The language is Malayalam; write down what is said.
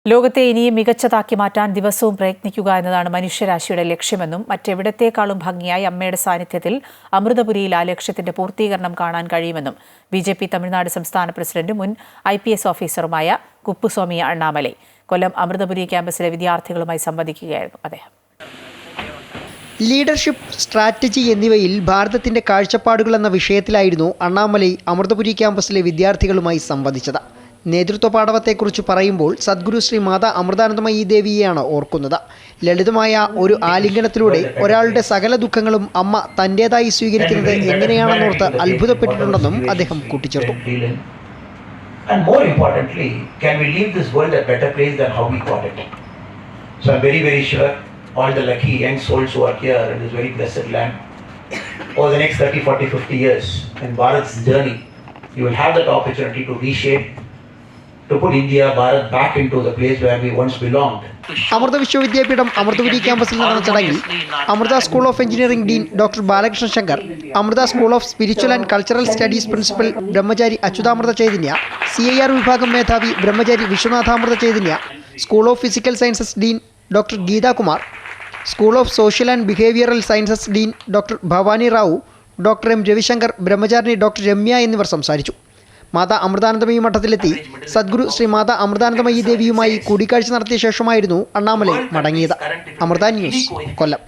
ലോകത്തെ ഇനിയും മികച്ചതാക്കി മാറ്റാൻ ദിവസവും പ്രയത്നിക്കുക എന്നതാണ് മനുഷ്യരാശിയുടെ ലക്ഷ്യമെന്നും മറ്റെവിടത്തേക്കാളും ഭംഗിയായി അമ്മയുടെ സാന്നിധ്യത്തിൽ അമൃതപുരിയിൽ ആ ലക്ഷ്യത്തിന്റെ പൂർത്തീകരണം കാണാൻ കഴിയുമെന്നും ബിജെപി തമിഴ്നാട് സംസ്ഥാന പ്രസിഡന്റ് മുൻ IPS ഓഫീസറുമായ കുപ്പുസ്വാമി അണ്ണാമലൈ കൊല്ലം അമൃതപുരി ക്യാമ്പസിലെ വിദ്യാർത്ഥികളുമായി സംവദിക്കുകയായിരുന്നു അദ്ദേഹം. ലീഡർഷിപ്പ്, സ്ട്രാറ്റജി എന്നിവയിൽ ഭാരതത്തിന്റെ കാഴ്ചപ്പാടുകൾ എന്ന വിഷയത്തിലായിരുന്നു അണ്ണാമലൈ അമൃതപുരി ക്യാമ്പസിലെ വിദ്യാർത്ഥികളുമായി സംവദിച്ചത്. നേതൃത്വ പാടവത്തെക്കുറിച്ച് പറയുമ്പോൾ സദ്ഗുരു ശ്രീ മാതാ അമൃതാനന്ദമയി ദേവിയെയാണ് ഓർക്കുന്നത്. ലളിതമായ ഒരു ആലിംഗനത്തിലൂടെ ഒരാളുടെ സകല ദുഃഖങ്ങളും അമ്മ തൻ്റേതായി സ്വീകരിക്കുന്നത് എങ്ങനെയാണെന്നോർത്ത് അത്ഭുതപ്പെട്ടിട്ടുണ്ടെന്നും അദ്ദേഹം കൂട്ടിച്ചേർത്തു. And more importantly, can we leave this world a better place than how we got it? So I'm very, very sure all the lucky young souls who are here in this very blessed land, over the next 30, 40, 50 years in Bharat's journey, you will have that opportunity to reshape, to put India, Bharat back into the place where we once belonged. Amrita Vishwavidyapeetham Amritapuri ക്യാമ്പസിൽ നടന്ന ചടങ്ങിൽ Amrita school of engineering dean doctor Balakrishnan Shankar, Amrita school of spiritual and cultural studies principal Brahmachari Achyutamrita Chaitanya, CIR വിഭാഗം മേധാവി Brahmachari Vishwanathamrita Chaitanya, school of physical sciences dean doctor Geethakumar, school of social and behavioural sciences dean doctor Bhavani Rao, doctor M Ravishankar, Brahmacharini doctor Ramya എന്നിവർ സംസാരിച്ചു. മാതാ അമൃതാനന്ദമയി മഠത്തിലെത്തി സദ്ഗുരു ശ്രീ മാതാ അമൃതാനന്ദമയി ദേവിയുമായി കൂടിക്കാഴ്ച നടത്തിയ ശേഷമായിരുന്നു അണ്ണാമലൈ മടങ്ങിയത്. അമൃത ന്യൂസ്, കൊല്ലം.